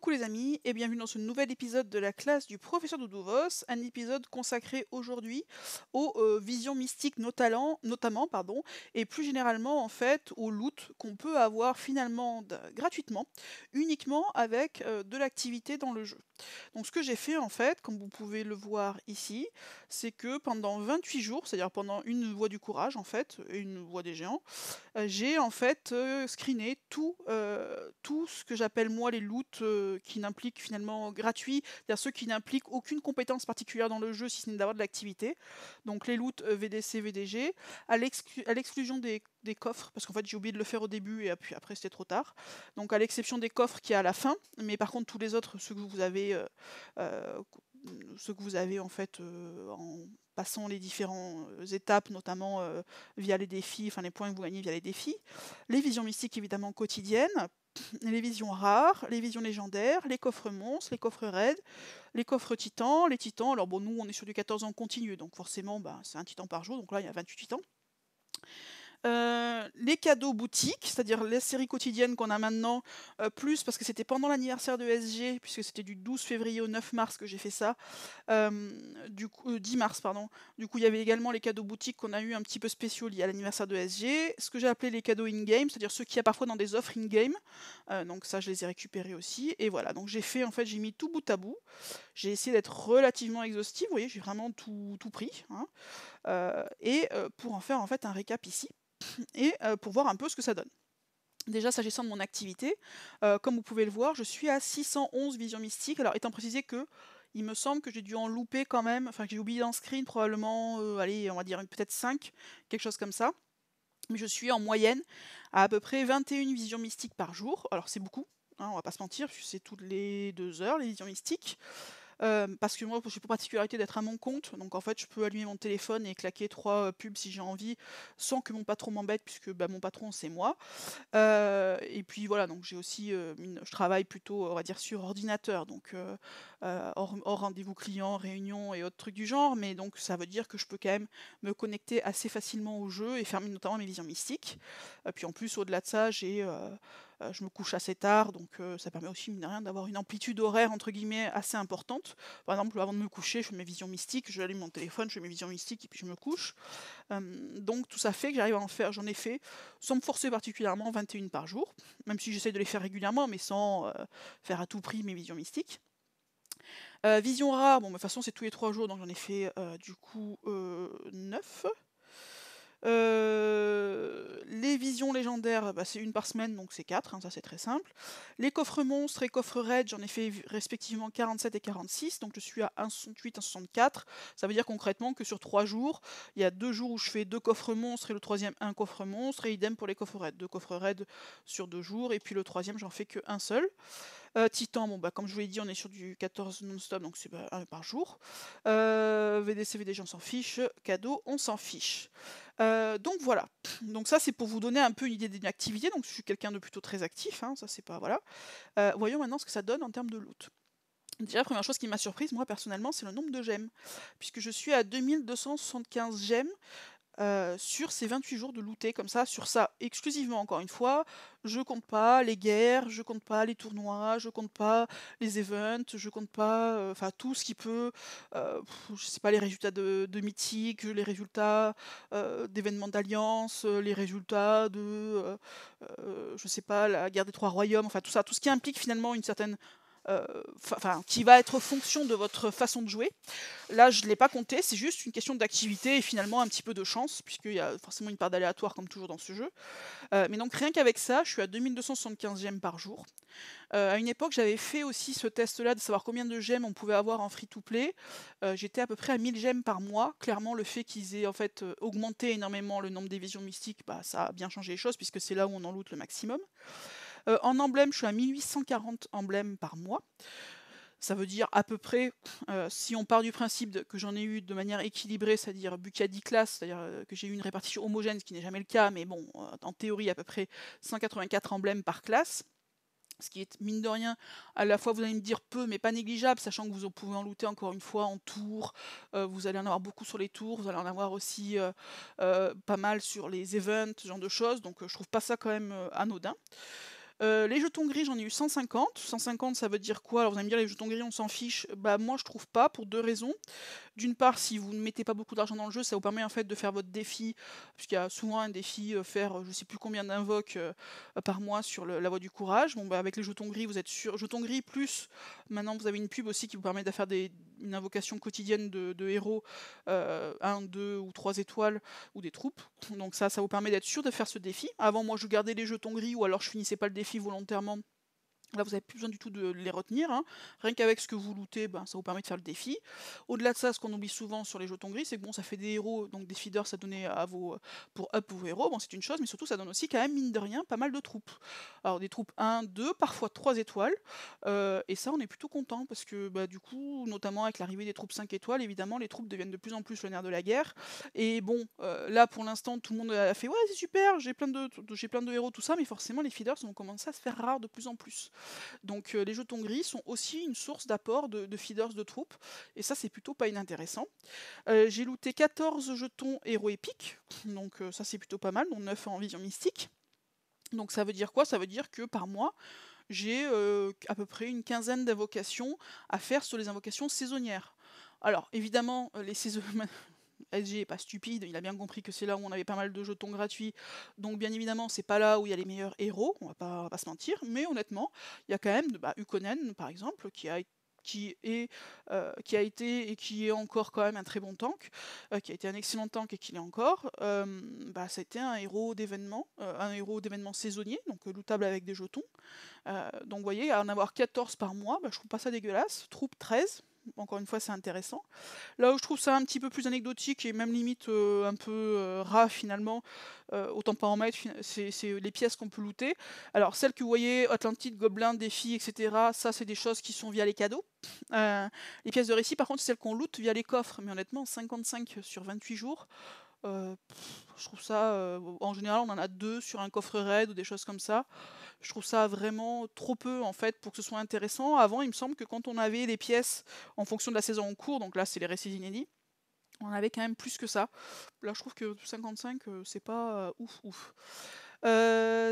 Coucou les amis et bienvenue dans ce nouvel épisode de la classe du professeur Doudou-Vos, un épisode consacré aujourd'hui aux visions mystiques notamment et plus généralement en fait au loot qu'on peut avoir finalement gratuitement, uniquement avec de l'activité dans le jeu. Donc ce que j'ai fait en fait, comme vous pouvez le voir ici, c'est que pendant 28 jours, c'est-à-dire pendant une voie du courage en fait, et une voie des géants, j'ai en fait screené tout ce que j'appelle moi les loots qui n'impliquent finalement gratuits, c'est-à-dire ceux qui n'impliquent aucune compétence particulière dans le jeu si ce n'est d'avoir de l'activité. Donc les loots VDC, VDG, à l'exclusion des coffres, parce qu'en fait j'ai oublié de le faire au début et puis après c'était trop tard. Donc à l'exception des coffres qui est à la fin, mais par contre tous les autres, euh, ceux que vous avez en fait en passant les différentes étapes, notamment via les défis, enfin les points que vous gagnez via les défis, les visions mystiques évidemment quotidiennes, les visions rares, les visions légendaires, les coffres monstres, les coffres raids, les coffres titans, les titans, alors bon nous on est sur du 14 ans continu, donc forcément c'est un titan par jour, donc là il y a 28 titans. Les cadeaux boutiques, c'est-à-dire les séries quotidiennes qu'on a maintenant, plus parce que c'était pendant l'anniversaire de SG, puisque c'était du 12 février au 9 mars que j'ai fait ça, du coup, 10 mars, pardon. Du coup, il y avait également les cadeaux boutiques qu'on a eu un petit peu spéciaux liés à l'anniversaire de SG, ce que j'ai appelé les cadeaux in-game, c'est-à-dire ceux qu'il y a parfois dans des offres in-game. Donc ça, je les ai récupérés aussi. Et voilà, donc j'ai mis tout bout à bout. J'ai essayé d'être relativement exhaustive, vous voyez, j'ai vraiment tout pris. Hein. Pour en faire en fait un récap ici, et pour voir un peu ce que ça donne. Déjà, s'agissant de mon activité, comme vous pouvez le voir, je suis à 611 visions mystiques. Alors, étant précisé que il me semble que j'ai dû en louper quand même, enfin que j'ai oublié d'en screen probablement, allez, on va dire peut-être 5, quelque chose comme ça. Mais je suis en moyenne à peu près 21 visions mystiques par jour. Alors c'est beaucoup, hein, on va pas se mentir, puisque c'est toutes les 2 heures les visions mystiques. Parce que moi, j'ai pour particularité d'être à mon compte, donc en fait, je peux allumer mon téléphone et claquer 3 pubs si j'ai envie, sans que mon patron m'embête, puisque mon patron, c'est moi. Et puis voilà, donc j'ai aussi, je travaille plutôt, on va dire, sur ordinateur, donc hors rendez-vous client, réunion et autres trucs du genre, mais donc ça veut dire que je peux quand même me connecter assez facilement au jeu et faire notamment mes visions mystiques. Puis en plus, au-delà de ça, je me couche assez tard, donc ça permet aussi, mine de rien, d'avoir une amplitude horaire, entre guillemets, assez importante. Par exemple, avant de me coucher, je fais mes visions mystiques, je allume mon téléphone, je fais mes visions mystiques et puis je me couche. Donc tout ça fait que j'arrive à en faire, j'en ai fait, sans me forcer particulièrement, 21 par jour, même si j'essaie de les faire régulièrement, mais sans faire à tout prix mes visions mystiques. Vision rare, bon, de toute façon c'est tous les 3 jours, donc j'en ai fait du coup 9. Les visions légendaires, c'est une par semaine, donc c'est 4, hein, ça c'est très simple. Les coffres monstres et coffres raids, j'en ai fait respectivement 47 et 46, donc je suis à 1,68, 1,64. Ça veut dire concrètement que sur 3 jours, il y a 2 jours où je fais 2 coffres monstres et le troisième un coffre monstre, et idem pour les coffres raids. 2 coffres raids sur 2 jours, et puis le troisième, j'en fais qu'un seul. Titan, bon comme je vous l'ai dit, on est sur du 14 non-stop, donc c'est un par jour. VDC, VDG, on s'en fiche. Cadeau, on s'en fiche. Donc voilà. Donc ça, c'est pour vous donner un peu une idée d'une activité. Donc je suis quelqu'un de plutôt très actif, hein, ça c'est pas... Voilà. Voyons maintenant ce que ça donne en termes de loot. Déjà, la première chose qui m'a surprise, moi personnellement, c'est le nombre de gemmes. Puisque je suis à 2275 gemmes. Sur ces 28 jours de looter comme ça, sur ça exclusivement encore une fois, je compte pas les guerres, je compte pas les tournois, je compte pas les events, je compte pas enfin tout ce qui peut, je sais pas, les résultats de mythique, les résultats d'événements d'alliance, les résultats je sais pas, la guerre des 3 royaumes, enfin tout ça, tout ce qui implique finalement une certaine enfin, qui va être fonction de votre façon de jouer. Là, je ne l'ai pas compté, c'est juste une question d'activité et finalement un petit peu de chance, puisqu'il y a forcément une part d'aléatoire comme toujours dans ce jeu. Mais donc rien qu'avec ça, je suis à 2275 gemmes par jour. À une époque, j'avais fait aussi ce test-là de savoir combien de gemmes on pouvait avoir en free-to-play. J'étais à peu près à 1000 gemmes par mois. Clairement, le fait qu'ils aient en fait augmenté énormément le nombre des visions mystiques, ça a bien changé les choses, puisque c'est là où on en loot le maximum. En emblème, je suis à 1840 emblèmes par mois. Ça veut dire à peu près, si on part du principe que j'en ai eu de manière équilibrée, c'est-à-dire vu qu'il y a 10 classes, c'est-à-dire que j'ai eu une répartition homogène, ce qui n'est jamais le cas, mais bon, en théorie à peu près 184 emblèmes par classe, ce qui est mine de rien, à la fois vous allez me dire peu, mais pas négligeable, sachant que vous pouvez en looter encore une fois en tour, vous allez en avoir beaucoup sur les tours, vous allez en avoir aussi pas mal sur les events, ce genre de choses, donc je trouve pas ça quand même anodin. Les jetons gris, j'en ai eu 150. 150, ça veut dire quoi? Alors vous allez me dire: «Les jetons gris, on s'en fiche». Bah, moi je trouve pas, pour 2 raisons. D'une part, si vous ne mettez pas beaucoup d'argent dans le jeu, ça vous permet en fait de faire votre défi, puisqu'il y a souvent un défi, faire, je sais plus combien d'invoques, par mois sur la voie du courage. Bon, bah, avec les jetons gris, vous êtes sûr jetons gris plus maintenant vous avez une pub aussi qui vous permet de faire une invocation quotidienne de héros, 1, 2 ou 3 étoiles ou des troupes. Donc ça vous permet d'être sûr de faire ce défi. Avant, moi, je gardais les jetons gris ou alors je finissais pas le défi volontairement. Là, vous n'avez plus besoin du tout de les retenir, hein. Rien qu'avec ce que vous lootez, ben, ça vous permet de faire le défi. Au-delà de ça, ce qu'on oublie souvent sur les jetons gris, c'est que bon, ça fait des héros, donc des feeders, ça donnait pour up vos héros, bon, c'est une chose, mais surtout, ça donne aussi quand même, mine de rien, pas mal de troupes. Alors, des troupes 1, 2, parfois 3 étoiles, et ça, on est plutôt content, parce que bah, du coup, notamment avec l'arrivée des troupes 5 étoiles, évidemment, les troupes deviennent de plus en plus le nerf de la guerre. Et bon, là, pour l'instant, tout le monde a fait ouais, c'est super, j'ai plein de héros, tout ça, mais forcément, les feeders vont commencer à se faire rares de plus en plus. Donc les jetons gris sont aussi une source d'apport de feeders de troupes, et ça c'est plutôt pas inintéressant. J'ai looté 14 jetons héros épiques, donc ça c'est plutôt pas mal, dont 9 en vision mystique. Donc ça veut dire quoi? Ça veut dire que par mois, j'ai à peu près une quinzaine d'invocations à faire sur les invocations saisonnières. Alors évidemment, les saisons... SG est pas stupide, il a bien compris que c'est là où on avait pas mal de jetons gratuits, donc bien évidemment c'est pas là où il y a les meilleurs héros, on va pas se mentir, mais honnêtement, il y a quand même Ukkonen par exemple, qui a été et qui est encore quand même un très bon tank, qui a été un excellent tank et qui l'est encore. Ça a été un héros d'événement saisonnier, donc lootable avec des jetons. Donc vous voyez, à en avoir 14 par mois, je trouve pas ça dégueulasse. Troupe 13, encore une fois c'est intéressant. Là où je trouve ça un petit peu plus anecdotique et même limite un peu ras finalement, autant pas en mettre, c'est les pièces qu'on peut looter. Alors celles que vous voyez, Atlantide, Gobelin, Défi, etc., ça c'est des choses qui sont via les cadeaux. Les pièces de récit par contre c'est celles qu'on loot via les coffres, mais honnêtement 55 sur 28 jours, je trouve ça, en général on en a 2 sur un coffre raid ou des choses comme ça. Je trouve ça vraiment trop peu en fait pour que ce soit intéressant. Avant, il me semble que quand on avait les pièces en fonction de la saison en cours, donc là c'est les récits inédits, on avait quand même plus que ça. Là je trouve que 55 c'est pas ouf ouf.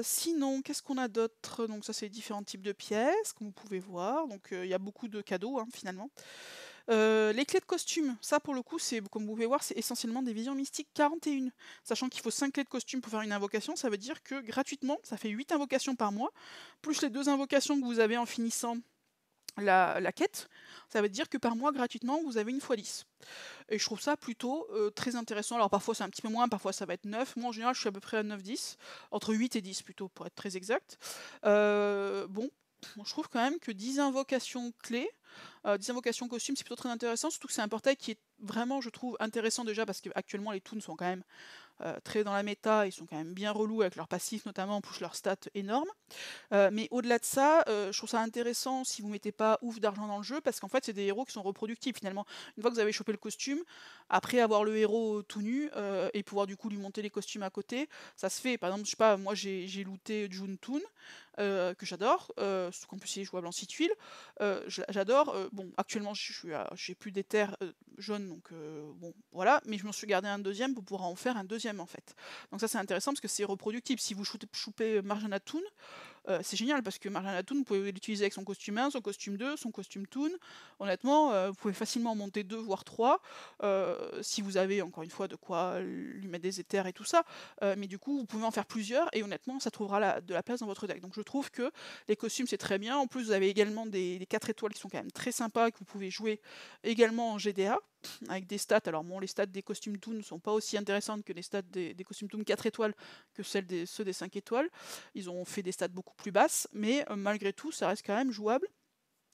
Sinon, qu'est-ce qu'on a d'autre? Donc ça c'est différents types de pièces, comme vous pouvez voir. Donc il y a beaucoup de cadeaux hein, finalement. Les clés de costume, ça pour le coup, c'est comme vous pouvez voir, c'est essentiellement des visions mystiques 41. Sachant qu'il faut 5 clés de costume pour faire une invocation, ça veut dire que gratuitement, ça fait 8 invocations par mois, plus les 2 invocations que vous avez en finissant la quête, ça veut dire que par mois, gratuitement, vous avez une fois 10. Et je trouve ça plutôt très intéressant. Alors parfois c'est un petit peu moins, parfois ça va être 9. Moi en général je suis à peu près à 9-10, entre 8 et 10 plutôt pour être très exact. Bon, je trouve quand même que 10 invocations clés, 10 invocations costumes, c'est plutôt très intéressant, surtout que c'est un portail qui est vraiment, je trouve, intéressant déjà parce qu'actuellement les toons sont quand même très dans la méta, ils sont quand même bien relous avec leurs passifs notamment, on push leurs stats énormes. Mais au-delà de ça, je trouve ça intéressant si vous mettez pas ouf d'argent dans le jeu, parce qu'en fait c'est des héros qui sont reproductibles finalement. Une fois que vous avez chopé le costume, après avoir le héros tout nu, et pouvoir du coup lui monter les costumes à côté, ça se fait. Par exemple, je sais pas, moi j'ai looté Juntoon, que j'adore, surtout qu'en plus il est jouable en 6 tuiles, j'adore. Bon, actuellement j'ai plus d'éther jaune, donc bon voilà, mais je m'en suis gardé un deuxième pour pouvoir en faire un deuxième en fait. Donc ça c'est intéressant parce que c'est reproductible. Si vous choupez Marjana Toon, c'est génial parce que Marjana Toon, vous pouvez l'utiliser avec son costume 1, son costume 2, son costume Toon. Honnêtement, vous pouvez facilement en monter 2 voire 3, si vous avez encore une fois de quoi lui mettre des éthers et tout ça. Mais du coup, vous pouvez en faire plusieurs et honnêtement, ça trouvera de la place dans votre deck. Donc je trouve que les costumes c'est très bien. En plus, vous avez également des 4 étoiles qui sont quand même très sympas que vous pouvez jouer également en GDA avec des stats. Alors bon, les stats des costumes Toon ne sont pas aussi intéressantes que les stats des costumes Toon 4 étoiles que ceux des 5 étoiles. Ils ont fait des stats beaucoup plus basses, mais malgré tout, ça reste quand même jouable.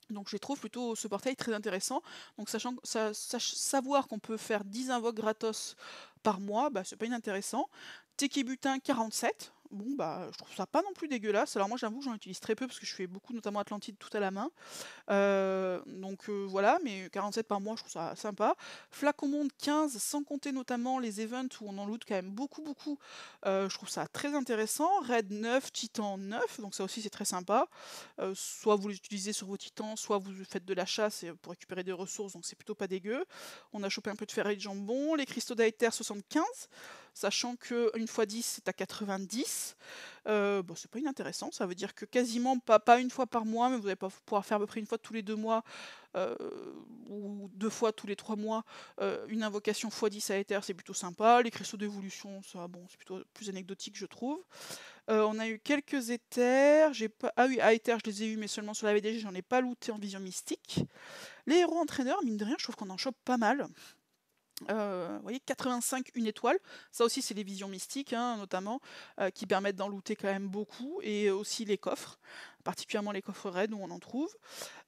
Donc je trouve plutôt ce portail très intéressant. Donc savoir qu'on peut faire 10 invoques gratos par mois, c'est pas inintéressant. Teki Butin 47. Bon je trouve ça pas non plus dégueulasse. Alors moi j'avoue que j'en utilise très peu parce que je fais beaucoup notamment Atlantide tout à la main. Voilà, mais 47 par mois, je trouve ça sympa. Flacon Monde 15, sans compter notamment les events où on en loot quand même beaucoup, beaucoup. Je trouve ça très intéressant. Raid 9, Titan 9, donc ça aussi c'est très sympa. Soit vous les utilisez sur vos titans, soit vous faites de la chasse pour récupérer des ressources, donc c'est plutôt pas dégueu. On a chopé un peu de ferraille de jambon, les cristaux d'Aether 75. sachant qu'une fois 10 c'est à 90. Bon, c'est pas inintéressant, ça veut dire que quasiment pas une fois par mois, mais vous allez pouvoir faire à peu près une fois tous les 2 mois, euh, ou 2 fois tous les 3 mois, une invocation x10 à Aether, c'est plutôt sympa. Les cristaux d'évolution, ça, bon, c'est plutôt plus anecdotique, je trouve. On a eu quelques éthers, ah oui, à Aether, je les ai eu, mais seulement sur la VDG, j'en ai pas looté en vision mystique. Les héros entraîneurs, mine de rien, je trouve qu'on en chope pas mal. Vous voyez, 85, une étoile. Ça aussi, c'est les visions mystiques, hein, notamment, qui permettent d'en looter quand même beaucoup. Et aussi les coffres, particulièrement les coffres raids où on en trouve.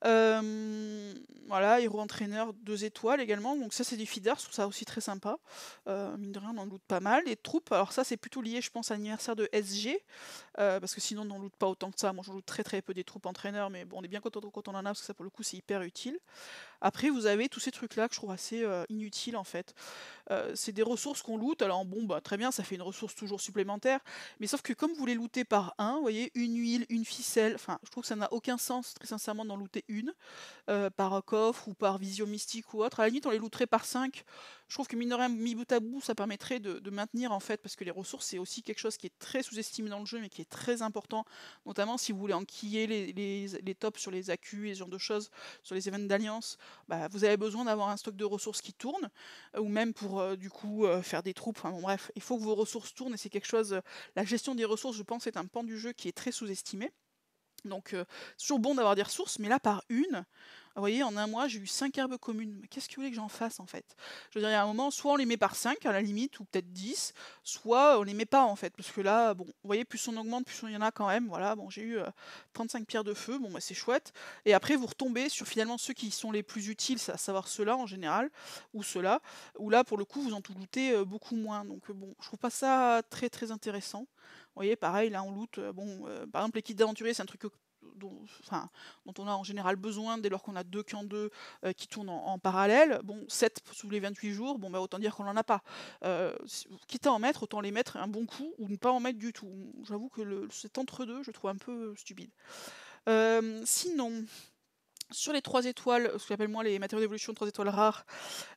Voilà, héros entraîneur 2 étoiles également. Donc ça, c'est du feeder, je trouve ça aussi très sympa. Mine de rien, on en loot pas mal. Les troupes, alors ça, c'est plutôt lié, je pense, à l'anniversaire de SG. Parce que sinon, on n'en loot pas autant que ça. Moi, j'en loot très très peu des troupes entraîneurs, mais bon, on est bien content quand on en a, parce que ça, pour le coup, c'est hyper utile. Après, vous avez tous ces trucs-là que je trouve assez inutiles en fait. C'est des ressources qu'on loot, alors bon, bah très bien, ça fait une ressource toujours supplémentaire, mais sauf que comme vous les lootez par un, vous voyez, une huile, une ficelle, enfin, je trouve que ça n'a aucun sens, très sincèrement, d'en looter une, par coffre ou par vision mystique ou autre. À la limite, on les looterait par 5. Je trouve que mine de rien, mis bout à bout, ça permettrait de maintenir en fait, parce que les ressources, c'est aussi quelque chose qui est très sous-estimé dans le jeu, mais qui est très important, notamment si vous voulez enquiller les tops sur les accus et ce genre de choses, sur les events d'alliance. Bah, vous avez besoin d'avoir un stock de ressources qui tourne, ou même pour du coup faire des troupes. Enfin bon, bref, il faut que vos ressources tournent et c'est quelque chose. La gestion des ressources, je pense, est un pan du jeu qui est très sous-estimé. Donc c'est toujours bon d'avoir des ressources, mais là par une, vous voyez, en un mois, j'ai eu 5 herbes communes. Mais qu'est-ce que vous voulez que j'en fasse en fait? Je veux dire, il y a un moment, soit on les met par 5 à la limite, ou peut-être 10, soit on les met pas en fait. Parce que là, bon, vous voyez, plus on augmente, plus il y en a quand même. Voilà, bon, j'ai eu 35 pierres de feu, bon bah c'est chouette. Et après, vous retombez sur finalement ceux qui sont les plus utiles, c'est à savoir ceux-là en général, ou ceux-là, où là, pour le coup, vous en tout lootez beaucoup moins. Donc bon, je trouve pas ça très très intéressant. Vous voyez, pareil, là on loot, par exemple les kits d'aventurier, c'est un truc enfin, dont on a en général besoin dès lors qu'on a 2 camps 2 qui tournent en parallèle. Bon, 7 sous les 28 jours, bon bah autant dire qu'on n'en a pas. Quitte à en mettre, autant les mettre un bon coup ou ne pas en mettre du tout. J'avoue que cet entre-deux, je trouve un peu stupide. Sinon, sur les 3 étoiles, ce que j'appelle moi les matériaux d'évolution 3 étoiles rares,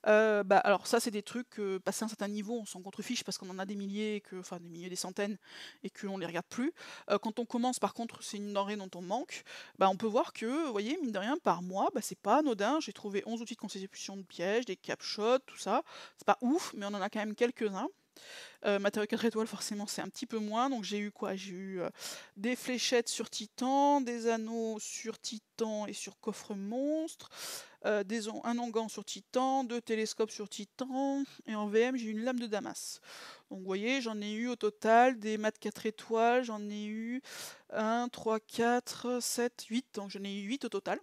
bah, alors ça c'est des trucs, passé un certain niveau, on s'en contrefiche parce qu'on en a des milliers, enfin des milliers, des centaines, et qu'on les regarde plus. Quand on commence par contre, c'est une denrée dont on manque, bah, on peut voir que, vous voyez, mine de rien, par mois, bah, c'est pas anodin. J'ai trouvé 11 outils de constitution de pièges, des capshots, tout ça. C'est pas ouf, mais on en a quand même quelques-uns. Matériaux 4 étoiles, forcément, c'est un petit peu moins. Donc j'ai eu quoi? J'ai eu des fléchettes sur Titan, des anneaux sur Titan et sur coffre monstre, un onguent sur Titan, 2 télescopes sur Titan, et en VM, j'ai eu une lame de Damas. Donc vous voyez, j'en ai eu au total des mat 4 étoiles, j'en ai eu 1, 3, 4, 7, 8. Donc j'en ai eu 8 au total,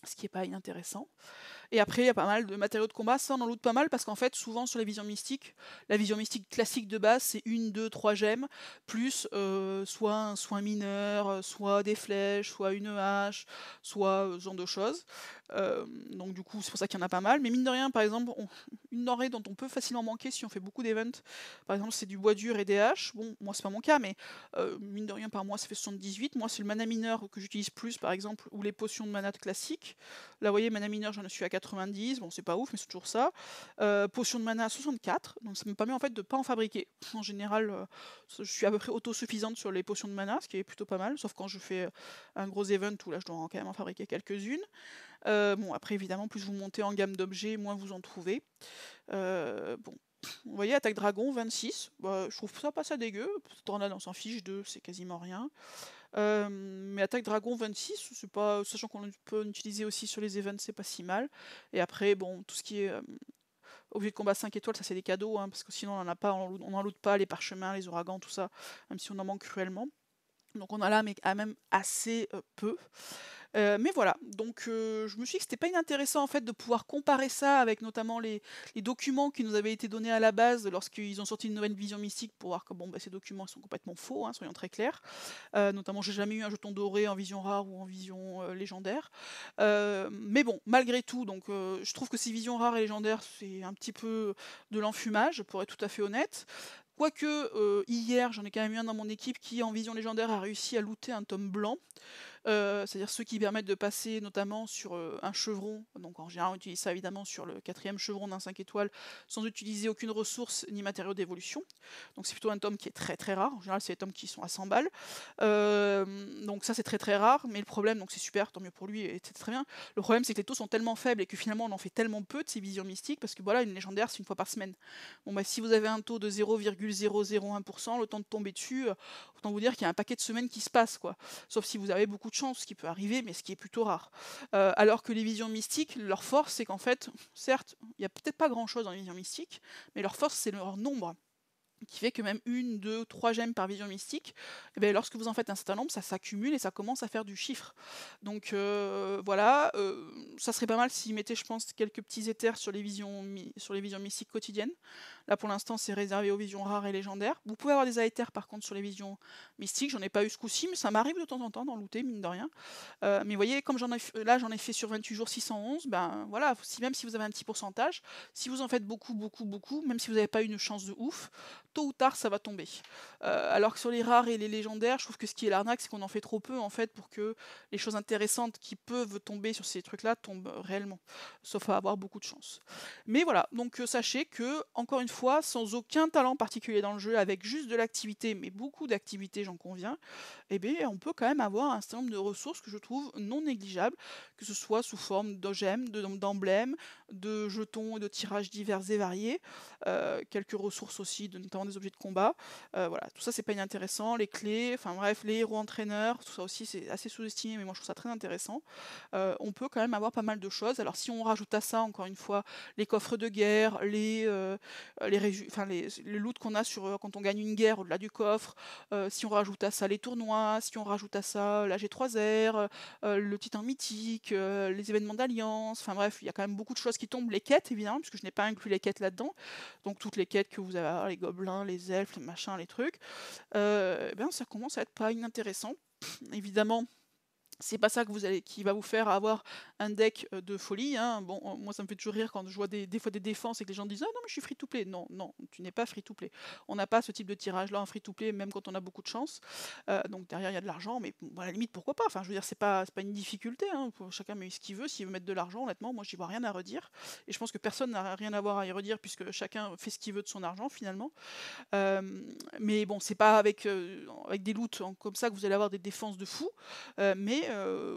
ce qui est pas inintéressant. Et après, il y a pas mal de matériaux de combat. Ça, on en loot pas mal parce qu'en fait, souvent sur les visions mystiques, la vision mystique classique de base, c'est 1, 2, 3 gemmes, plus soit un soin mineur, soit des flèches, soit une hache, soit ce genre de choses. Donc du coup, c'est pour ça qu'il y en a pas mal. Mais mine de rien, par exemple, une denrée dont on peut facilement manquer si on fait beaucoup d'events, par exemple, c'est du bois dur et des haches. Bon, moi, c'est pas mon cas, mais mine de rien, par mois, ça fait 78. Moi, c'est le mana mineur que j'utilise plus, par exemple, ou les potions de mana classiques. Là, vous voyez, mana mineur, j'en suis à 90, bon c'est pas ouf mais c'est toujours ça. Potion de mana à 64, donc ça me permet en fait de pas en fabriquer. En général, je suis à peu près autosuffisante sur les potions de mana, ce qui est plutôt pas mal, sauf quand je fais un gros event où là je dois quand même en fabriquer quelques-unes. Bon après évidemment plus vous montez en gamme d'objets, moins vous en trouvez. Bon. Vous voyez, attaque dragon 26, bah, je trouve ça pas ça dégueu, tornade on s'en fiche, 2 c'est quasiment rien. Mais attaque dragon 26, c'est pas, sachant qu'on peut l'utiliser aussi sur les events, c'est pas si mal. Et après, bon, tout ce qui est objet de combat 5 étoiles, ça c'est des cadeaux, hein, parce que sinon on en a pas, on n'en loot pas les parchemins, les ouragans, tout ça, même si on en manque cruellement. Donc on a là, mais quand même assez peu. Mais voilà, donc je me suis dit que c'était pas inintéressant en fait de pouvoir comparer ça avec notamment les documents qui nous avaient été donnés à la base lorsqu'ils ont sorti une nouvelle vision mystique pour voir que bon, bah, ces documents sont complètement faux, hein, soyons très clairs. Notamment, j'ai jamais eu un jeton doré en vision rare ou en vision légendaire. Mais bon, malgré tout, donc je trouve que ces visions rares et légendaires, c'est un petit peu de l'enfumage, pour être tout à fait honnête. Quoique, hier, j'en ai quand même eu un dans mon équipe qui, en vision légendaire, a réussi à looter un tome blanc. c'est-à-dire ceux qui permettent de passer notamment sur un chevron, donc en général on utilise ça évidemment sur le 4e chevron d'un 5 étoiles, sans utiliser aucune ressource ni matériau d'évolution. Donc c'est plutôt un tome qui est très très rare, en général c'est des tomes qui sont à 100 balles. Donc ça c'est très très rare, mais le problème, donc c'est super, tant mieux pour lui, et c'est très bien. Le problème c'est que les taux sont tellement faibles et que finalement on en fait tellement peu de ces visions mystiques, parce que voilà, une légendaire c'est une fois par semaine. Bon bah si vous avez un taux de 0,001%, le temps de tomber dessus, autant vous dire qu'il y a un paquet de semaines qui se passent, quoi. Sauf si vous avez beaucoup de chance, ce qui peut arriver, mais ce qui est plutôt rare. Alors que les visions mystiques, leur force, c'est qu'en fait, certes, il n'y a peut-être pas grand-chose dans les visions mystiques, mais leur force, c'est leur nombre, qui fait que même 1, 2, 3 gemmes par vision mystique, et bien, lorsque vous en faites un certain nombre, ça s'accumule et ça commence à faire du chiffre. Donc voilà, ça serait pas mal s'ils mettaient, je pense, quelques petits éthers sur les visions mystiques quotidiennes. Là pour l'instant c'est réservé aux visions rares et légendaires. Vous pouvez avoir des aéthers par contre sur les visions mystiques, j'en ai pas eu ce coup-ci, mais ça m'arrive de temps en temps d'en looter, mine de rien. Mais vous voyez, comme là j'en ai fait sur 28 jours 611, ben voilà, même si vous avez un petit pourcentage, si vous en faites beaucoup, beaucoup, beaucoup, même si vous n'avez pas une chance de ouf, tôt ou tard ça va tomber. Alors que sur les rares et les légendaires, je trouve que ce qui est l'arnaque, c'est qu'on en fait trop peu en fait pour que les choses intéressantes qui peuvent tomber sur ces trucs-là tombent réellement, sauf à avoir beaucoup de chance. Mais voilà, donc sachez que, encore une fois, sans aucun talent particulier dans le jeu, avec juste de l'activité, mais beaucoup d'activité, j'en conviens, eh bien, on peut quand même avoir un certain nombre de ressources que je trouve non négligeables, que ce soit sous forme d'ogèmes, d'emblèmes, de jetons et de tirages divers et variés, quelques ressources aussi, notamment des objets de combat. Voilà, tout ça c'est pas inintéressant, les clés, enfin bref, les héros entraîneurs, tout ça aussi c'est assez sous-estimé, mais moi je trouve ça très intéressant. On peut quand même avoir pas mal de choses. Alors si on rajoute à ça, encore une fois, les coffres de guerre, le loot qu'on a quand on gagne une guerre au-delà du coffre, si on rajoute à ça les tournois, si on rajoute à ça la G3R, le titan mythique, les événements d'alliance, enfin bref, il y a quand même beaucoup de choses qui tombent, les quêtes évidemment, puisque je n'ai pas inclus les quêtes là-dedans, donc toutes les quêtes que vous avez, les gobelins, les elfes, les machins, les trucs, ça commence à être pas inintéressant. Évidemment, c'est pas ça qui va vous faire avoir un deck de folie, hein. Bon, moi ça me fait toujours rire quand je vois des fois des défenses et que les gens disent ah non mais je suis free to play. Non, non, tu n'es pas free to play. On n'a pas ce type de tirage là en free to play, même quand on a beaucoup de chance. Donc derrière il y a de l'argent, mais bon, à la limite pourquoi pas. Enfin je veux dire c'est pas une difficulté, hein. Chacun met ce qu'il veut. S'il veut mettre de l'argent, honnêtement, moi j'y vois rien à redire. Et je pense que personne n'a rien à voir à y redire puisque chacun fait ce qu'il veut de son argent finalement. Mais bon, c'est pas avec des loots comme ça que vous allez avoir des défenses de fou. Mais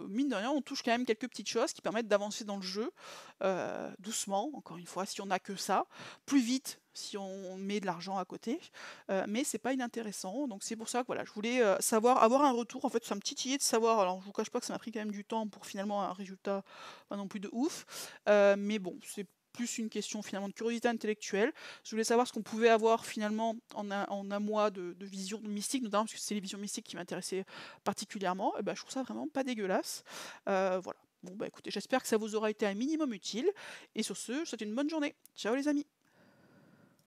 mine de rien, on touche quand même quelques petites choses qui permettent d'avancer dans le jeu doucement, encore une fois, si on n'a que ça, plus vite si on met de l'argent à côté, mais c'est pas inintéressant, donc c'est pour ça que voilà, je voulais avoir un retour, en fait ça me titillait de savoir, alors je vous cache pas que ça m'a pris quand même du temps pour finalement un résultat pas non plus de ouf, mais bon, c'est plus une question finalement de curiosité intellectuelle. Je voulais savoir ce qu'on pouvait avoir finalement en un mois de vision mystique, notamment parce que c'est les visions mystiques qui m'intéressaient particulièrement. Et ben, je trouve ça vraiment pas dégueulasse. Voilà. Bon bah écoutez, j'espère que ça vous aura été un minimum utile. Et sur ce, je vous souhaite une bonne journée. Ciao les amis.